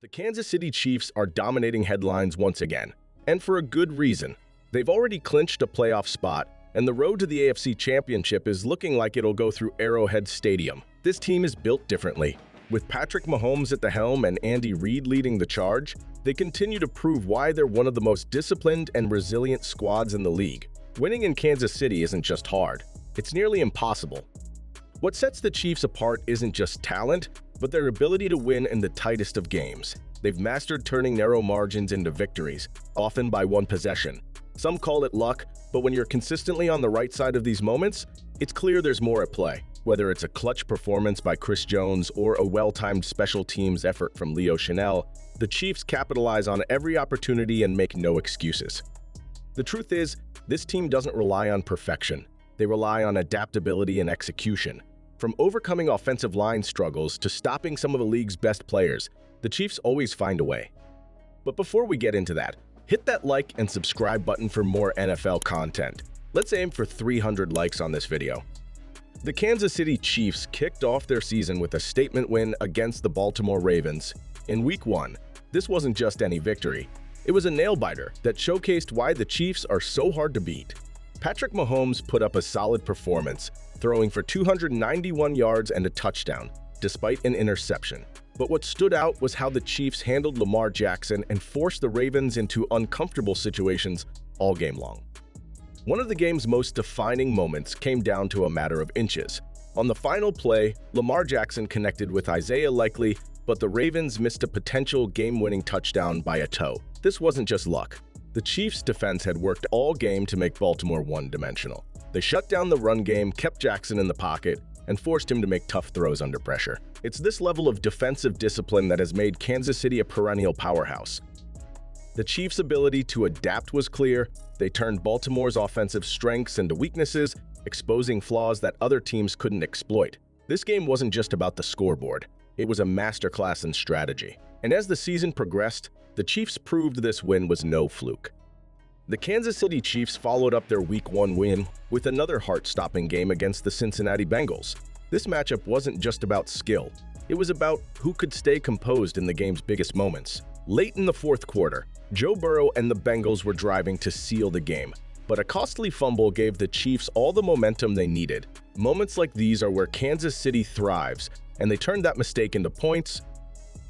The Kansas City Chiefs are dominating headlines once again, and for a good reason. They've already clinched a playoff spot, and the road to the AFC Championship is looking like it'll go through Arrowhead Stadium. This team is built differently. With Patrick Mahomes at the helm and Andy Reid leading the charge, they continue to prove why they're one of the most disciplined and resilient squads in the league. Winning in Kansas City isn't just hard, it's nearly impossible. What sets the Chiefs apart isn't just talent, but their ability to win in the tightest of games. They've mastered turning narrow margins into victories, often by one possession. Some call it luck, but when you're consistently on the right side of these moments, it's clear there's more at play. Whether it's a clutch performance by Chris Jones or a well-timed special teams effort from Leo Chenal, the Chiefs capitalize on every opportunity and make no excuses. The truth is, this team doesn't rely on perfection. They rely on adaptability and execution. From overcoming offensive line struggles to stopping some of the league's best players, the Chiefs always find a way. But before we get into that, hit that like and subscribe button for more NFL content. Let's aim for 300 likes on this video. The Kansas City Chiefs kicked off their season with a statement win against the Baltimore Ravens. In Week 1, this wasn't just any victory. It was a nail-biter that showcased why the Chiefs are so hard to beat. Patrick Mahomes put up a solid performance, throwing for 291 yards and a touchdown, despite an interception. But what stood out was how the Chiefs handled Lamar Jackson and forced the Ravens into uncomfortable situations all game long. One of the game's most defining moments came down to a matter of inches. On the final play, Lamar Jackson connected with Isaiah Likely, but the Ravens missed a potential game-winning touchdown by a toe. This wasn't just luck. The Chiefs' defense had worked all game to make Baltimore one-dimensional. They shut down the run game, kept Jackson in the pocket, and forced him to make tough throws under pressure. It's this level of defensive discipline that has made Kansas City a perennial powerhouse. The Chiefs' ability to adapt was clear. They turned Baltimore's offensive strengths into weaknesses, exposing flaws that other teams couldn't exploit. This game wasn't just about the scoreboard. It was a masterclass in strategy. And as the season progressed, the Chiefs proved this win was no fluke. The Kansas City Chiefs followed up their Week 1 win with another heart-stopping game against the Cincinnati Bengals. This matchup wasn't just about skill. It was about who could stay composed in the game's biggest moments. Late in the fourth quarter, Joe Burrow and the Bengals were driving to seal the game, but a costly fumble gave the Chiefs all the momentum they needed. Moments like these are where Kansas City thrives, and they turned that mistake into points.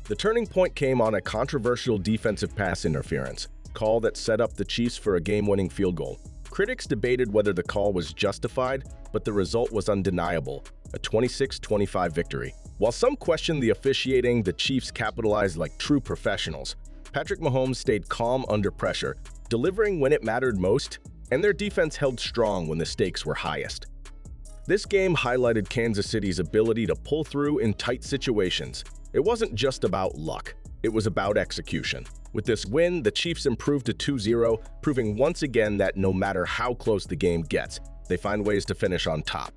The turning point came on a controversial defensive pass interference call that set up the Chiefs for a game-winning field goal. Critics debated whether the call was justified, but the result was undeniable, a 26-25 victory. While some questioned the officiating, the Chiefs capitalized like true professionals. Patrick Mahomes stayed calm under pressure, delivering when it mattered most, and their defense held strong when the stakes were highest. This game highlighted Kansas City's ability to pull through in tight situations. It wasn't just about luck, it was about execution. With this win, the Chiefs improved to 2-0, proving once again that no matter how close the game gets, they find ways to finish on top.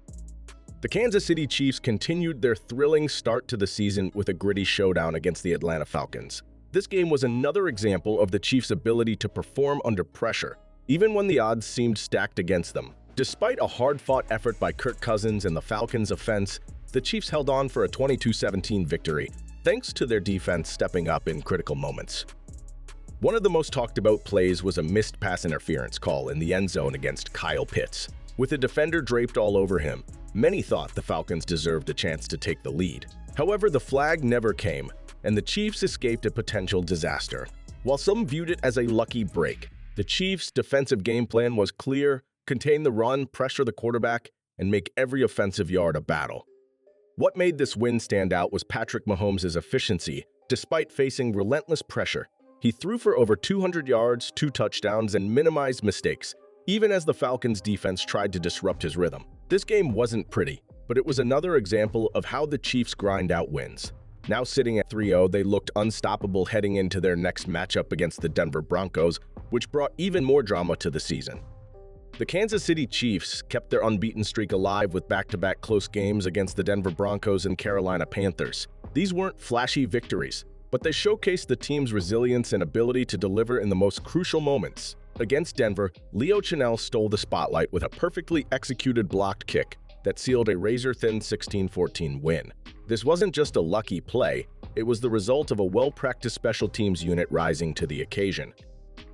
The Kansas City Chiefs continued their thrilling start to the season with a gritty showdown against the Atlanta Falcons. This game was another example of the Chiefs' ability to perform under pressure, even when the odds seemed stacked against them. Despite a hard-fought effort by Kirk Cousins and the Falcons' offense, the Chiefs held on for a 22-17 victory, thanks to their defense stepping up in critical moments. One of the most talked about plays was a missed pass interference call in the end zone against Kyle Pitts. With a defender draped all over him, many thought the Falcons deserved a chance to take the lead. However, the flag never came, and the Chiefs escaped a potential disaster. While some viewed it as a lucky break, the Chiefs' defensive game plan was clear: contain the run, pressure the quarterback, and make every offensive yard a battle. What made this win stand out was Patrick Mahomes' efficiency. Despite facing relentless pressure, he threw for over 200 yards, 2 touchdowns, and minimized mistakes, even as the Falcons' defense tried to disrupt his rhythm. This game wasn't pretty, but it was another example of how the Chiefs grind out wins. Now sitting at 3-0, they looked unstoppable heading into their next matchup against the Denver Broncos, which brought even more drama to the season. The Kansas City Chiefs kept their unbeaten streak alive with back-to-back close games against the Denver Broncos and Carolina Panthers. These weren't flashy victories, but they showcased the team's resilience and ability to deliver in the most crucial moments. Against Denver, Leo Chenal stole the spotlight with a perfectly executed blocked kick that sealed a razor-thin 16-14 win. This wasn't just a lucky play, It was the result of a well-practiced special teams unit rising to the occasion.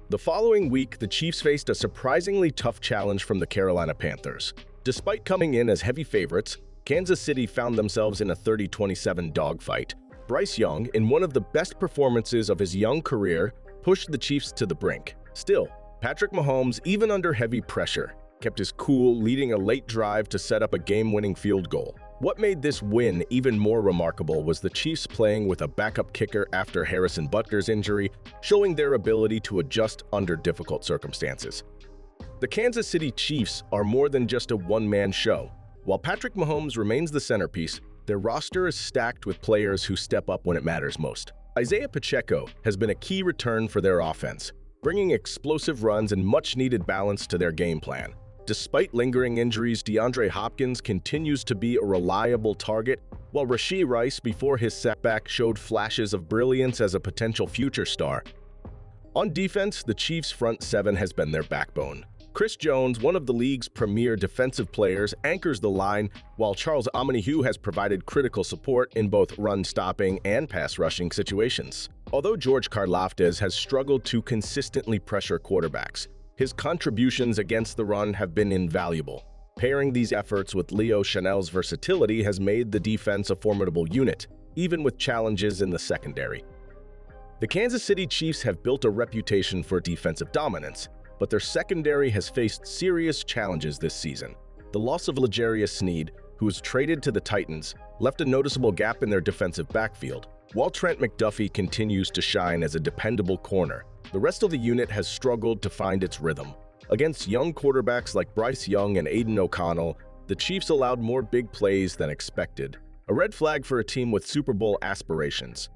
The following week, the Chiefs faced a surprisingly tough challenge from the Carolina Panthers. Despite coming in as heavy favorites, Kansas City found themselves in a 30-27 dogfight. Bryce Young, in one of the best performances of his young career, pushed the Chiefs to the brink. Still, Patrick Mahomes, even under heavy pressure, kept his cool, leading a late drive to set up a game-winning field goal. What made this win even more remarkable was the Chiefs playing with a backup kicker after Harrison Butker's injury, showing their ability to adjust under difficult circumstances. The Kansas City Chiefs are more than just a one-man show. While Patrick Mahomes remains the centerpiece, their roster is stacked with players who step up when it matters most. Isaiah Pacheco has been a key return for their offense, bringing explosive runs and much-needed balance to their game plan. Despite lingering injuries, DeAndre Hopkins continues to be a reliable target, while Rashee Rice, before his setback, showed flashes of brilliance as a potential future star. On defense, the Chiefs' front seven has been their backbone. Chris Jones, one of the league's premier defensive players, anchors the line, while Charles Omenihu has provided critical support in both run-stopping and pass-rushing situations. Although George Karlaftis has struggled to consistently pressure quarterbacks, his contributions against the run have been invaluable. Pairing these efforts with Leo Chanel's versatility has made the defense a formidable unit, even with challenges in the secondary. The Kansas City Chiefs have built a reputation for defensive dominance, but their secondary has faced serious challenges this season. The loss of L'Jarius Sneed, who was traded to the Titans, left a noticeable gap in their defensive backfield. While Trent McDuffie continues to shine as a dependable corner, the rest of the unit has struggled to find its rhythm. Against young quarterbacks like Bryce Young and Aiden O'Connell, the Chiefs allowed more big plays than expected, a red flag for a team with Super Bowl aspirations.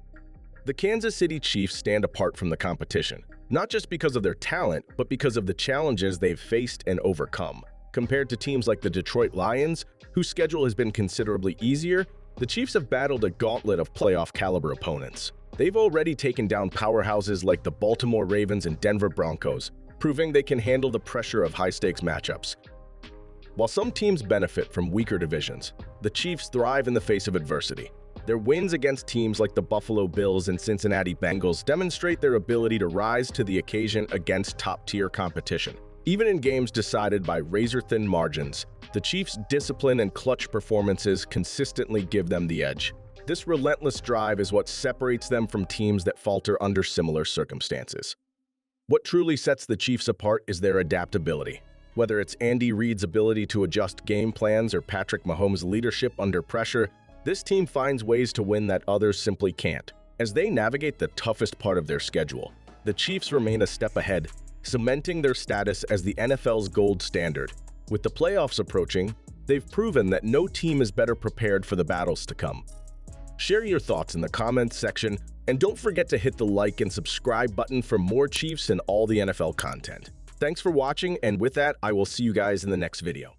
The Kansas City Chiefs stand apart from the competition, not just because of their talent, but because of the challenges they've faced and overcome. Compared to teams like the Detroit Lions, whose schedule has been considerably easier, the Chiefs have battled a gauntlet of playoff-caliber opponents. They've already taken down powerhouses like the Baltimore Ravens and Denver Broncos, proving they can handle the pressure of high-stakes matchups. While some teams benefit from weaker divisions, the Chiefs thrive in the face of adversity. Their wins against teams like the Buffalo Bills and Cincinnati Bengals demonstrate their ability to rise to the occasion against top-tier competition. Even in games decided by razor-thin margins, the Chiefs' discipline and clutch performances consistently give them the edge. This relentless drive is what separates them from teams that falter under similar circumstances. What truly sets the Chiefs apart is their adaptability. Whether it's Andy Reid's ability to adjust game plans or Patrick Mahomes' leadership under pressure, this team finds ways to win that others simply can't. As they navigate the toughest part of their schedule, the Chiefs remain a step ahead, cementing their status as the NFL's gold standard. With the playoffs approaching, they've proven that no team is better prepared for the battles to come. Share your thoughts in the comments section, and don't forget to hit the like and subscribe button for more Chiefs and all the NFL content. Thanks for watching, and with that, I will see you guys in the next video.